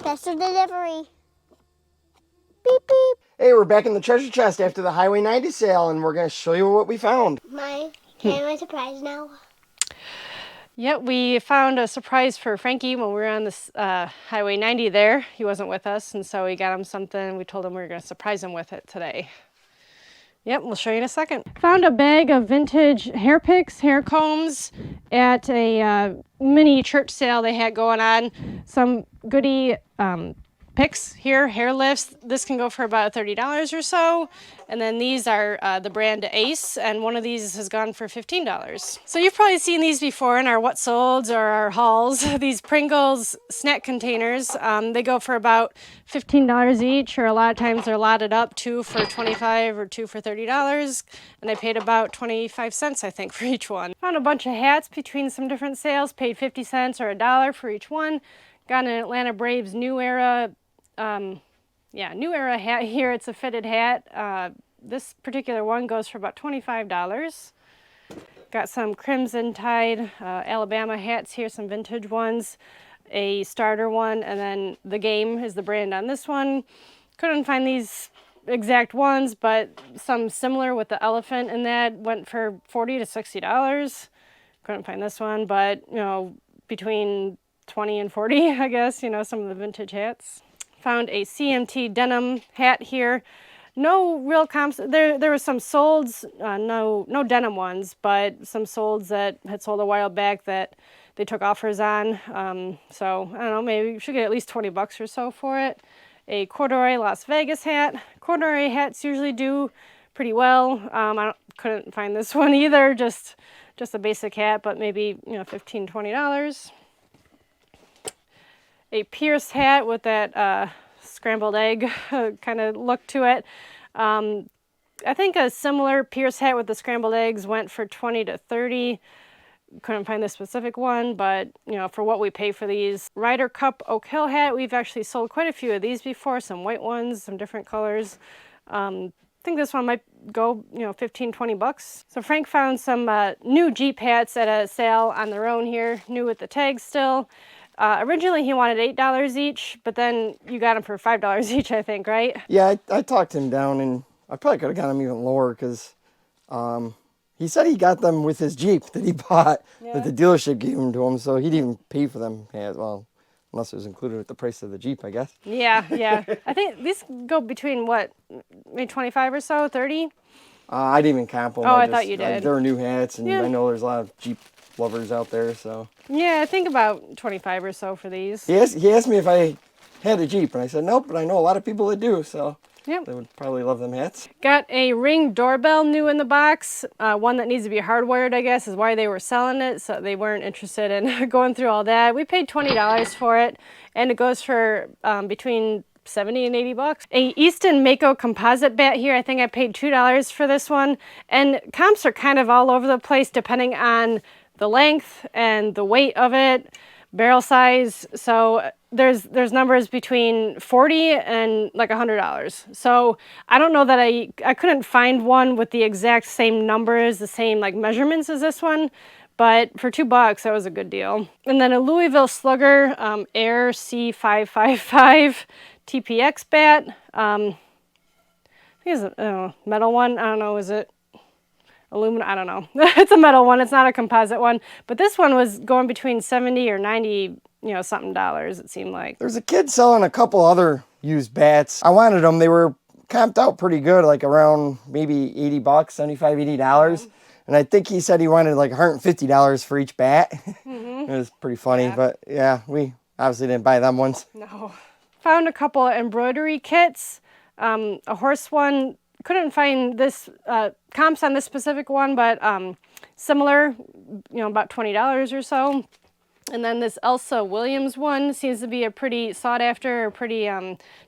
Special delivery. Beep, beep. Hey, we're back in the treasure chest after the Highway 90 sale, and we're going to show you what we found. Can I surprise now? Yep, we found a surprise for Frankie when we were on this Highway 90 there. He wasn't with us, and so we got him something. We told him we were going to surprise him with it today. Yep, we'll show you in a second. Found a bag of vintage hair picks, hair combs at a mini church sale they had going on. Some goodie picks here, hair lifts. This can go for about $30 or so. And then these are the brand Ace, and one of these has gone for $15. So you've probably seen these before in our What Solds or our hauls. These Pringles snack containers, they go for about $15 each, or a lot of times they're lotted up, 2 for $25 or 2 for $30. And I paid about 25 cents, I think, for each one. Found a bunch of hats between some different sales, paid 50 cents or $1 for each one. Got an Atlanta Braves New Era New Era hat here. It's a fitted hat. This particular one goes for about $25. Got some Crimson Tide Alabama hats here, some vintage ones, a starter one, and then The Game is the brand on this one. Couldn't find these exact ones, but some similar with the elephant in that went for $40 to $60. Couldn't find this one, but you know, between 20 and 40, I guess, you know, some of the vintage hats. Found a CMT denim hat here. No real comps. There were some solds, no denim ones, but some solds that had sold a while back that they took offers on. So I don't know, maybe you should get at least 20 bucks or so for it. A corduroy Las Vegas hat. Corduroy hats usually do pretty well. Couldn't find this one either, just a basic hat, but maybe, you know, $15, $20. A Pierce hat with that scrambled egg kind of look to it. I think a similar Pierce hat with the scrambled eggs went for $20 to $30. Couldn't find the specific one, but you know, for what we pay for these. Ryder Cup Oak Hill hat. We've actually sold quite a few of these before. Some white ones, some different colors. I think this one might go, you know, 15, 20 bucks. So Frank found some new Jeep hats at a sale on their own here, new with the tags still. Originally he wanted $8 each, but then you got them for $5 each, I think, right? Yeah, I talked him down, and I probably could have got him even lower because he said he got them with his Jeep that he bought, that the dealership gave him to him, so he didn't even pay for them. Yeah, well, unless it was included with the price of the Jeep, I guess. Yeah. I think these go between, what, maybe 25 or so, 30? I didn't even count them. Oh, I thought you did. They're new hats, and I know there's a lot of Jeep lovers out there, so. Yeah, I think about 25 or so for these. He asked me if I had a Jeep, and I said nope, but I know a lot of people that do, so they would probably love them hats. Got a Ring doorbell new in the box. One that needs to be hardwired, I guess, is why they were selling it, so they weren't interested in going through all that. We paid $20 for it, and it goes for between 70 and 80 bucks. A Easton Mako composite bat here. I think I paid $2 for this one, and comps are kind of all over the place depending on the length and the weight of it, barrel size. So there's numbers between $40 and like $100. So I don't know that I couldn't find one with the exact same numbers, the same like measurements as this one, but for $2 that was a good deal. And then a Louisville Slugger Air C555 TPX bat. I think it's a metal one. I don't know, is it aluminum? I don't know. It's a metal one. It's not a composite one. But this one was going between 70 or 90, you know, something dollars, it seemed like. There's a kid selling a couple other used bats. I wanted them. They were camped out pretty good, like around maybe 80 bucks, $75, $80. And I think he said he wanted like $150 for each bat. It was pretty funny, but yeah, we obviously didn't buy them ones. No. Found a couple of embroidery kits. A horse one. Couldn't find this comps on this specific one, but similar, you know, about $20 or so. And then this Elsa Williams one seems to be a pretty sought after, pretty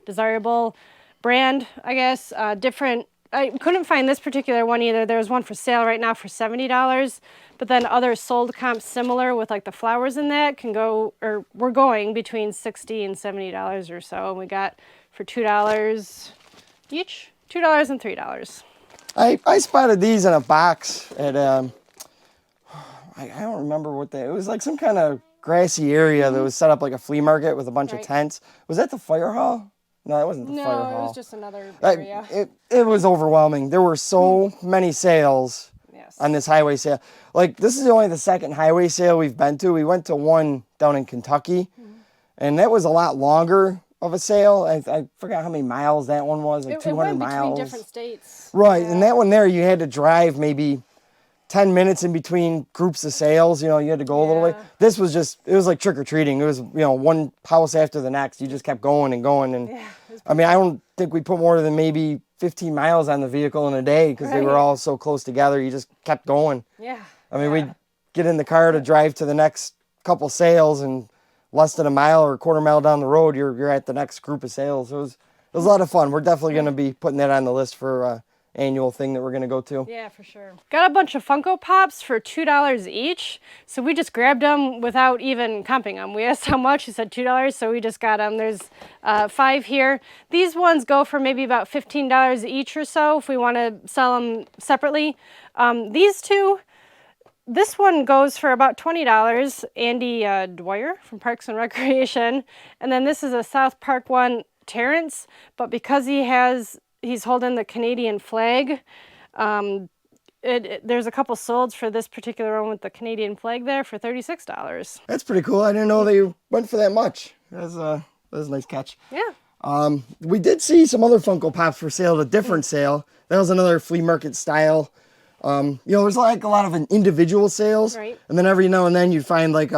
desirable brand, I guess. Different. I couldn't find this particular one either. There's one for sale right now for $70, but then other sold comps similar with like the flowers in that can go, or we're going between $60 and $70 or so. And we got for $2 each. $2 and $3. I spotted these in a box at I don't remember what it was, like some kind of grassy area that was set up like a flea market with a bunch of Right. tents. Was that the fire hall? No, that wasn't the fire No, hall. it was just another area. It was overwhelming. There were so many sales Yes. on this highway sale. Like, this is only the second highway sale we've been to. We went to one down in Kentucky, and that was a lot longer of a sale. I forgot how many miles that one was, like It 200 went between miles. different states. Right, Yeah. and that one there, you had to drive maybe 10 minutes in between groups of sales. You know, you had to go a little way. Yeah. This was just, it was like trick-or-treating. It was, you know, one house after the next. You just kept going and going. And Yeah, it was I mean, I don't think we put more than maybe 15 miles on the vehicle in a day because they were Right. all so close together. You just kept going. Yeah. I mean, we'd get in the car to drive to the next couple sales, and less than a mile or a quarter mile down the road, you're at the next group of sales. It was a lot of fun. We're definitely going to be putting that on the list for annual thing that we're going to go to. Yeah, for sure. Got a bunch of Funko Pops for $2 each. So we just grabbed them without even comping them. We asked how much, he said $2, so we just got them. There's 5 here. These ones go for maybe about $15 each or so if we want to sell them separately. These two, this one goes for about $20. Andy Dwyer from Parks and Recreation. And then this is a South Park one, Terrence, but because he's holding the Canadian flag, there's a couple solds for this particular one with the Canadian flag there for $36. That's pretty cool. I didn't know they went for that much. That was a nice catch. Yeah. We did see some other Funko Pops for sale at a different sale. That was another flea market style. You know, there's like a lot of individual sales, Right. and then every now and then you'd find like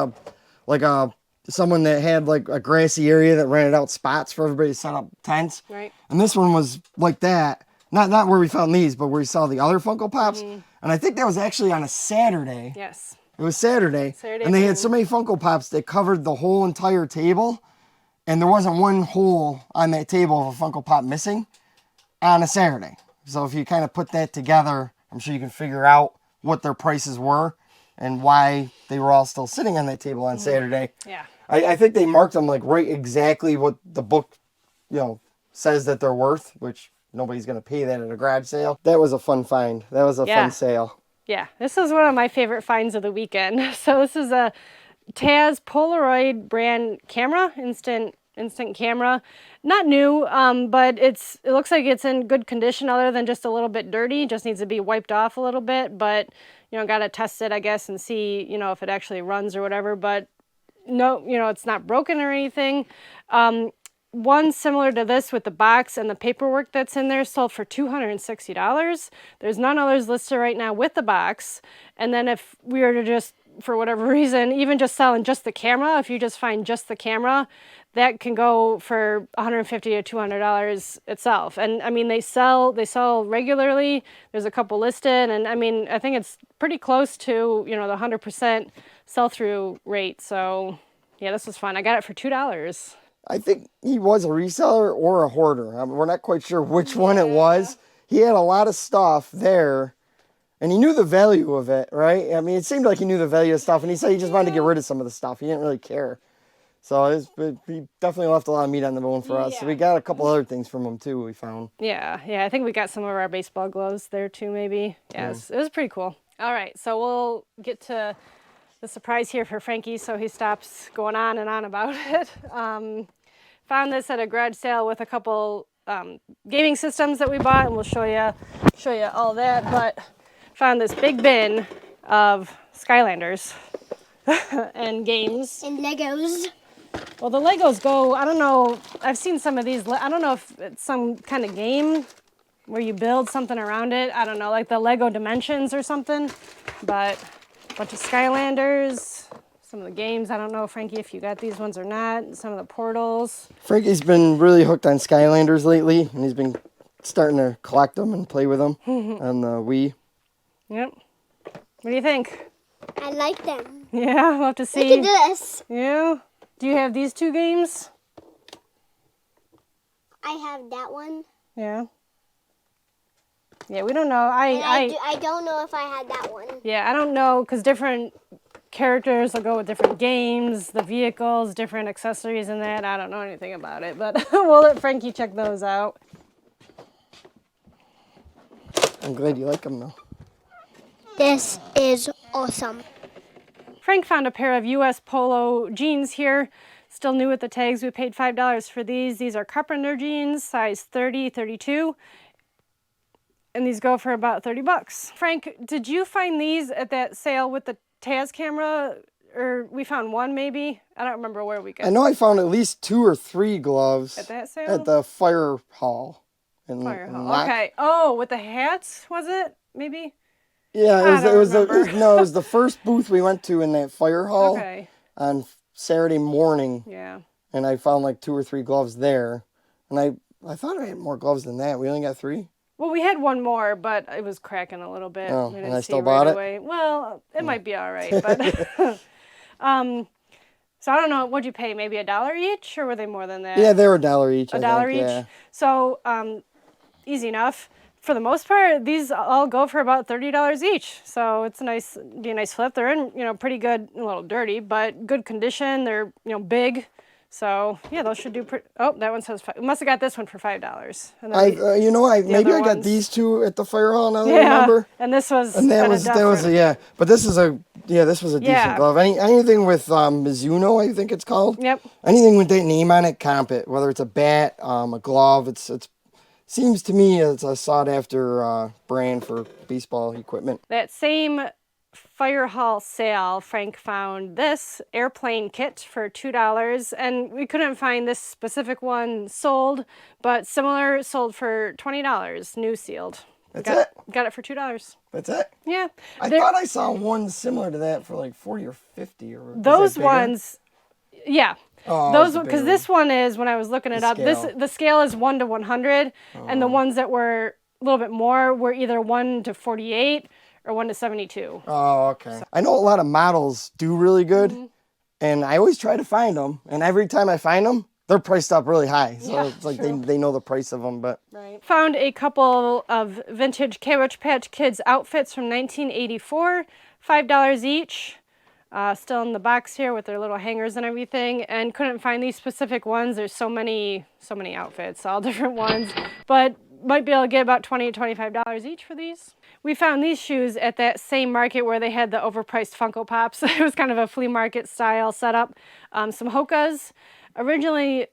someone that had like a grassy area that rented out spots for everybody to set up tents. Right. And this one was like that. Not where we found these, but where we saw the other Funko Pops. And I think that was actually on a Saturday. Yes. It was Saturday. Saturday And they had morning. so many Funko Pops that covered the whole entire table. And there wasn't one hole on that table of a Funko Pop missing on a Saturday. So if you kind of put that together, I'm sure you can figure out what their prices were and why they were all still sitting on that table on Saturday. Yeah. I think they marked them like right exactly what the book, you know, says that they're worth, which nobody's going to pay that at a garage sale. That was a fun find. That was a Yeah. fun sale. Yeah, this is one of my favorite finds of the weekend. So this is a Taz Polaroid brand camera, instant camera. Not new, but it looks like it's in good condition other than just a little bit dirty. Just needs to be wiped off a little bit, but you know, got to test it, I guess, and see, you know, if it actually runs or whatever. But no, you know, it's not broken or anything. One similar to this with the box and the paperwork that's in there sold for $260. There's none others listed right now with the box. And then if we were to just, for whatever reason, even just selling just the camera, if you just find just the camera, that can go for $150 to $200 itself. And I mean, they sell regularly. There's a couple listed, and I mean, I think it's pretty close to, you know, the 100% sell-through rate. So yeah, this was fun. I got it for $2. I think he was a reseller or a hoarder. We're not quite sure which one it was. He had a lot of stuff there, and he knew the value of it, right? I mean, it seemed like he knew the value of stuff, and he said he just wanted to get rid of some of the stuff. He didn't really care. So he definitely left a lot of meat on the bone for us. So we got a couple other things from him, too, we found. Yeah, I think we got some of our baseball gloves there, too, maybe. Yeah, it was pretty cool. All right, so we'll get to the surprise here for Frankie so he stops going on and on about it. Found this at a garage sale with a couple gaming systems that we bought, and we'll show you all that. But found this big bin of Skylanders and games. And Legos. Well, the Legos go, I don't know, I've seen some of these, I don't know if it's some kind of game where you build something around it. I don't know, like the Lego Dimensions or something, but a bunch of Skylanders, some of the games. I don't know, Frankie, if you got these ones or not, some of the portals. Frankie's been really hooked on Skylanders lately, and he's been starting to collect them and play with them on the Wii. Yep. What do you think? I like them. Yeah, we'll have to see. Look at this. Yeah. Do you have these two games? I have that one. Yeah. Yeah, we don't know. I don't know if I had that one. Yeah, I don't know, because different characters will go with different games, the vehicles, different accessories and that. I don't know anything about it, but we'll let Frankie check those out. I'm glad you like them, though. This is awesome. Frank found a pair of US Polo jeans here, still new with the tags. We paid $5 for these. These are carpenter jeans, size 30, 32. And these go for about 30 bucks. Frank, did you find these at that sale with the Taz camera? Or we found one maybe? I don't remember where we got. I know I found at least 2 or 3 gloves. At that sale? At the fire hall. Fire hall. Okay. Oh, with the hats, was it? Maybe? Yeah, it was the first booth we went to in that fire hall. Okay. On Saturday morning. Yeah. And I found like 2 or 3 gloves there. And I thought I had more gloves than that. We only got 3? Well, we had one more, but it was cracking a little bit. Oh, we and I still bought it? Well, it might be all right, but... so I don't know, what'd you pay? Maybe $1 each, or were they more than that? Yeah, they were $1 each. $1 each? Yeah. So, easy enough. For the most part, these all go for about $30 each. So it's be a nice flip. They're in, pretty good, a little dirty, but good condition. They're, big. So yeah, those should do pretty. Oh, that one says we must have got this one for $5. And maybe I got these 2 at the fire hall. Now that I remember. And this was. And that was But this is a decent glove. Anything with Mizuno, I think it's called. Yep. Anything with that name on it, comp it. Whether it's a bat, a glove, it's seems to me it's a sought after brand for baseball equipment. That same fire hall sale, Frank found this airplane kit for $2, and we couldn't find this specific one sold, but similar sold for $20, new sealed. Got it for $2. That's it? Yeah. I thought I saw one similar to that for like 40 or 50. Or those ones, yeah. Oh, those, because this one is, when I was looking it up, the scale is 1 to 100, and the ones that were a little bit more were either 1 to 48 or 1 to 72. Oh, okay. So. I know a lot of models do really good, and I always try to find them, and every time I find them, they're priced up really high. So it's like they know the price of them, but. Right. Found a couple of vintage Cabbage Patch Kids outfits from 1984, $5 each. Still in the box here with their little hangers and everything, and couldn't find these specific ones. There's so many outfits, all different ones, but might be able to get about $20 to $25 each for these. We found these shoes at that same market where they had the overpriced Funko Pops. It was kind of a flea market style setup. Some Hokas, originally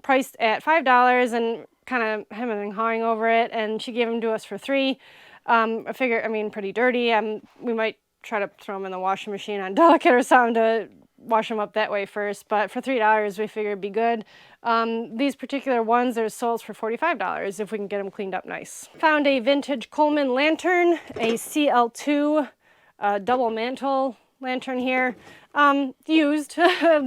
priced at $5 and kind of hemming and hawing over it, and she gave them to us for $3. I figure, pretty dirty. We might try to throw them in the washing machine on delicate or something to wash them up that way first, but for $3 we figured it'd be good. These particular ones are sold for $45 if we can get them cleaned up nice. Found a vintage Coleman lantern, a CL2 double mantle lantern here. Used,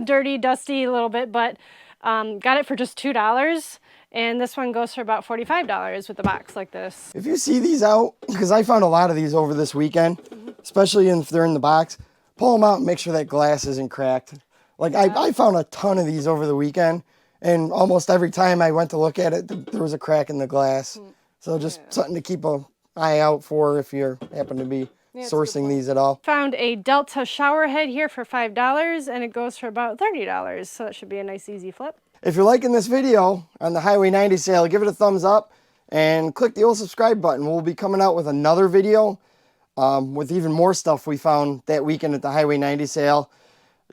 dirty, dusty a little bit, but got it for just $2. And this one goes for about $45 with the box like this. If you see these out, because I found a lot of these over this weekend, especially if they're in the box, pull them out and make sure that glass isn't cracked. Like I found a ton of these over the weekend, and almost every time I went to look at it, there was a crack in the glass. So just something to keep an eye out for if you happen to be sourcing these at all. Found a Delta shower head here for $5, and it goes for about $30. So that should be a nice easy flip. If you're liking this video on the Highway 90 sale, give it a thumbs up and click the old subscribe button. We'll be coming out with another video with even more stuff we found that weekend at the Highway 90 sale.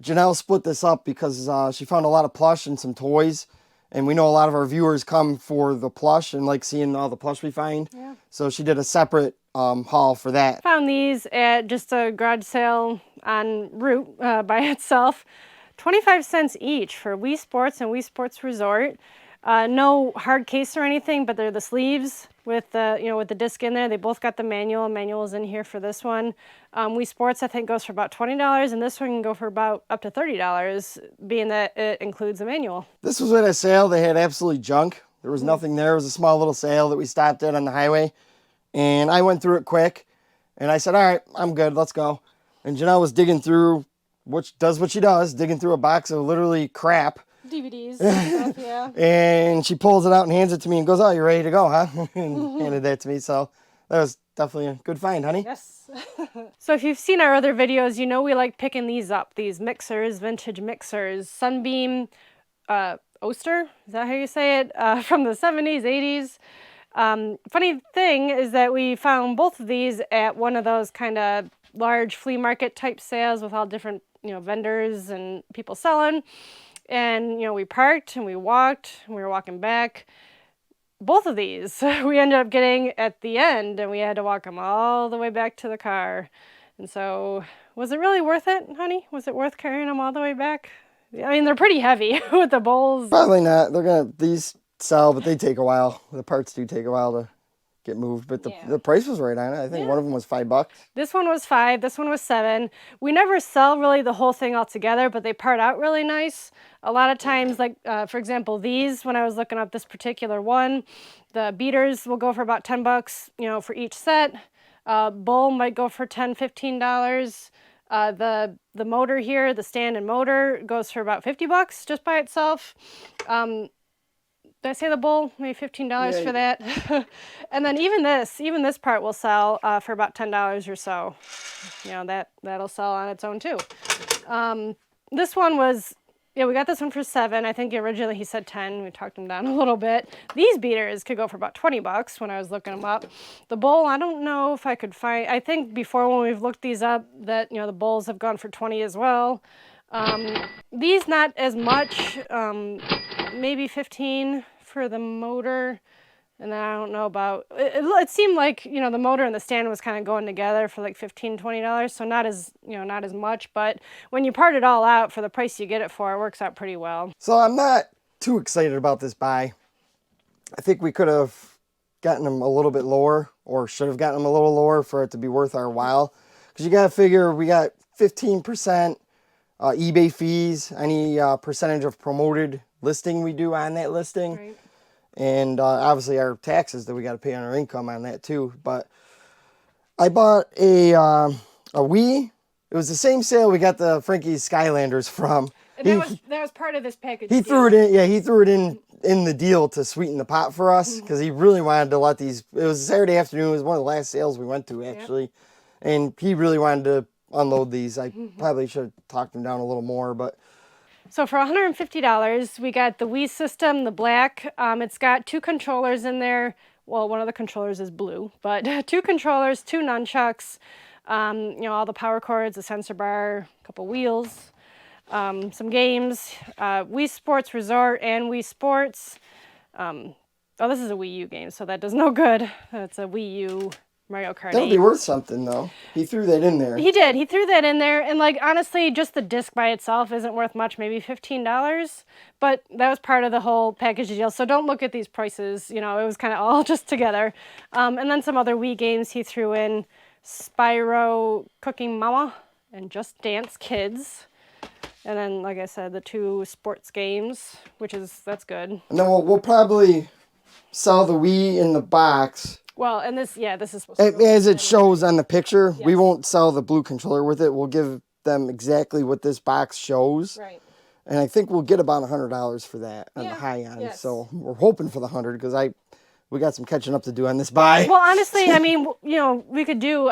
Janelle split this up because she found a lot of plush and some toys. And we know a lot of our viewers come for the plush and like seeing all the plush we find. Yeah. So she did a separate haul for that. Found these at just a garage sale en route by itself. 25 cents each for Wii Sports and Wii Sports Resort. No hard case or anything, but they're the sleeves with the with the disc in there. They both got the manual. Manual's in here for this one. Wii Sports I think goes for about $20, and this one can go for about up to $30, being that it includes a manual. This was at a sale. They had absolutely junk. There was nothing there. It was a small little sale that we stopped at on the highway, and I went through it quick, and I said, "All right, I'm good. Let's go." And Janelle was digging through. Which does what she does, digging through a box of literally crap. DVDs and stuff, yeah. And she pulls it out and hands it to me and goes, "Oh, you're ready to go, huh?" And handed that to me. So that was definitely a good find, honey. Yes. So if you've seen our other videos, you know we like picking these up. These mixers, vintage mixers. Sunbeam Oster, is that how you say it? From the 70s, 80s. Funny thing is that we found both of these at one of those kind of large flea market type sales with all different vendors and people selling. And, we parked and we walked and we were walking back. Both of these we ended up getting at the end, and we had to walk them all the way back to the car. And so, was it really worth it, honey? Was it worth carrying them all the way back? I mean, they're pretty heavy with the bowls. Probably not. These sell, but they take a while. The parts do take a while to get moved, but the price was right on it. I think one of them was $5. This one was $5. This one was $7. We never sell really the whole thing all together, but they part out really nice. A lot of times, like for example, these, when I was looking up this particular one, the beaters will go for about $10, for each set. Bowl might go for $10, $15. The motor here, the stand and motor, goes for about $50 just by itself. Did I say the bowl? Maybe $15 for that. And then even this part will sell for about $10 or so. That'll sell on its own too. This one was, we got this one for $7. I think originally he said $10. We talked him down a little bit. These beaters could go for about $20 when I was looking them up. The bowl, I don't know if I could find. I think before when we've looked these up that the bowls have gone for $20 as well. These not as much. Maybe $15 for the motor. And then I don't know about, it seemed like, the motor and the stand was kind of going together for like $15, $20. So not as much, but when you part it all out for the price you get it for, it works out pretty well. So I'm not too excited about this buy. I think we could have gotten them a little bit lower, or should have gotten them a little lower for it to be worth our while. Because you got to figure we got 15% eBay fees, any percentage of promoted listing we do on that listing. Right. And obviously our taxes that we got to pay on our income on that too. But I bought a Wii. It was the same sale we got the Frankie's Skylanders from. And that was part of this package. He threw it in. Yeah, he threw it in the deal to sweeten the pot for us, because he really wanted to let these. It was a Saturday afternoon. It was one of the last sales we went to actually, and he really wanted to unload these. I probably should have talked him down a little more, but. So for $150, we got the Wii system, the black. It's got 2 controllers in there. Well, one of the controllers is blue, but 2 controllers, 2 nunchucks, all the power cords, the sensor bar, a couple wheels, some games, Wii Sports Resort and Wii Sports. This is a Wii U game, so that does no good. That's a Wii U Mario Kart 8. That'll be worth something, though. He threw that in there. He did. He threw that in there. And, honestly, just the disc by itself isn't worth much, maybe $15. But that was part of the whole package deal. So don't look at these prices. It was kind of all just together. And then some other Wii games he threw in. Spyro Cooking Mama and Just Dance Kids. And then, like I said, the 2 sports games, that's good. And then we'll probably sell the Wii in the box. Well, and this is supposed to as it shows on the picture. Yes. We won't sell the blue controller with it. We'll give them exactly what this box shows. Right. And I think we'll get about $100 for that on the high end. Yes. So we're hoping for the 100, because we got some catching up to do on this buy. Well, honestly, I mean, we could do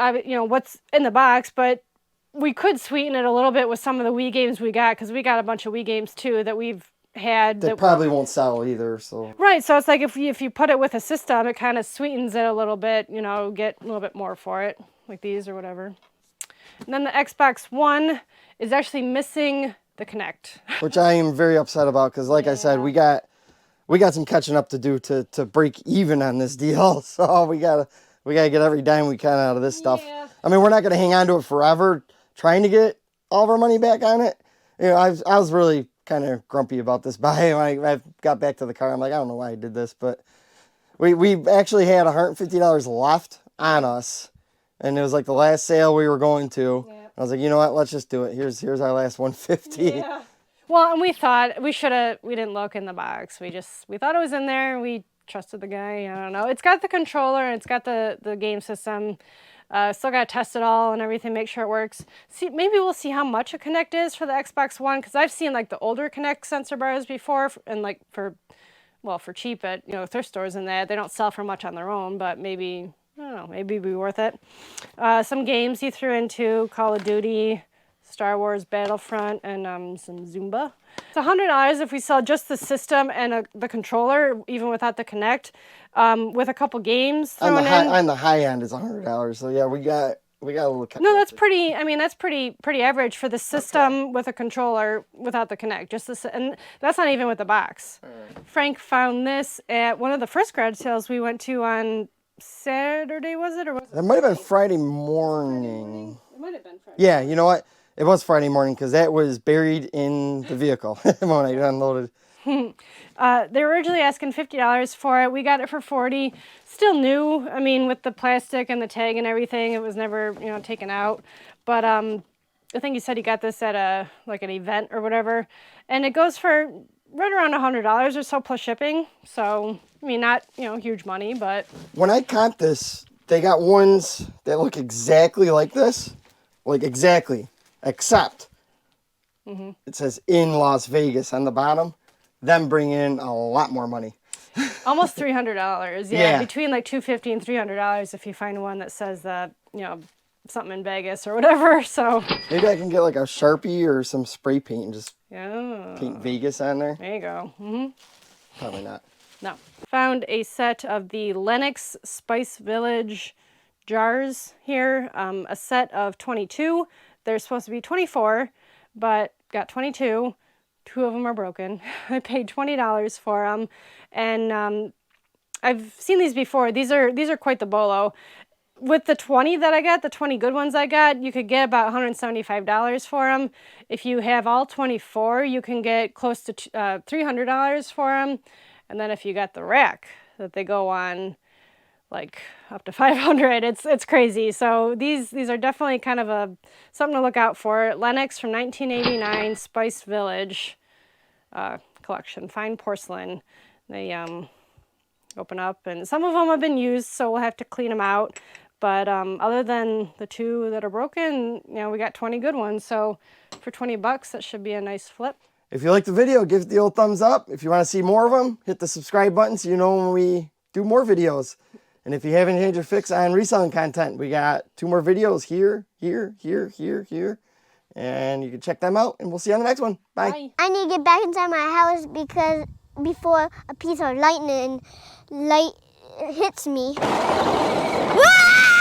what's in the box, but we could sweeten it a little bit with some of the Wii games we got, because we got a bunch of Wii games too that we've had that probably won't sell either. So right, so it's like if you put it with a system, it kind of sweetens it a little bit. Get a little bit more for it, like these or whatever. And then the Xbox One is actually missing the Kinect, which I am very upset about, because like I said, we got some catching up to do to break even on this deal. So we gotta get every dime we can out of this stuff. Yeah. I mean, we're not gonna hang on to it forever, trying to get all of our money back on it. I was really kind of grumpy about this buy. When I got back to the car, I'm like, I don't know why I did this, but we actually had $150 left on us, and it was like the last sale we were going to. Yep. I was like, you know what, let's just do it. Here's our last $150. Yeah. Well, and we thought we didn't look in the box. We thought it was in there. We trusted the guy. I don't know. It's got the controller and it's got the game system. Still got to test it all and everything, make sure it works. Maybe we'll see how much a Kinect is for the Xbox One, because I've seen the older Kinect sensor bars before, and for cheap at thrift stores and that. They don't sell for much on their own, but maybe, I don't know, maybe it'd be worth it. Some games he threw into: Call of Duty, Star Wars Battlefront, and some Zumba. It's $100 if we sell just the system and the controller, even without the Kinect, with a couple games thrown in. On the high end is $100. So yeah, we got We got a little. No, that's pretty. I mean, that's pretty average for the system with a controller without the Connect. Just this, and that's not even with the box. Frank found this at one of the first garage sales we went to on Saturday. Was it or was it? It might have been Friday morning. It might have been Friday. Yeah, you know what? It was Friday morning because that was buried in the vehicle when I unloaded. They were originally asking $50 for it. We got it for $40. Still new. I mean, with the plastic and the tag and everything, it was never, taken out. But I think you said you got this at an event or whatever, and it goes for right around $100 or so plus shipping. So I mean, not huge money, but when I comped this, they got ones that look exactly like this, exactly, except it says in Las Vegas on the bottom. Them bring in a lot more money. Almost $300. Yeah, between like $250 and $300 if you find one that says that something in Vegas or whatever. So maybe I can get like a Sharpie or some spray paint and just Yeah. Paint Vegas on there? There you go. Mm-hmm. Probably not. No. Found a set of the Lennox Spice Village jars here. A set of 22. They're supposed to be 24, but got 22. 2 of them are broken. I paid $20 for them, and I've seen these before. These are quite the bolo. With the 20 that I got, the 20 good ones I got, you could get about $175 for them. If you have all 24, you can get close to $300 for them. And then if you got the rack that they go on, like up to $500, it's crazy. So these are definitely kind of something to look out for. Lennox from 1989, Spice Village collection, fine porcelain. They open up, and some of them have been used, so we'll have to clean them out. But other than the 2 that are broken, we got 20 good ones. So for $20, that should be a nice flip. If you like the video, give it the old thumbs up. If you want to see more of them, hit the subscribe button so you know when we do more videos. And if you haven't had your fix on reselling content, we got 2 more videos here. And you can check them out, and we'll see you on the next one. Bye. Bye. I need to get back inside my house because before a piece of lightning hits me. Ah!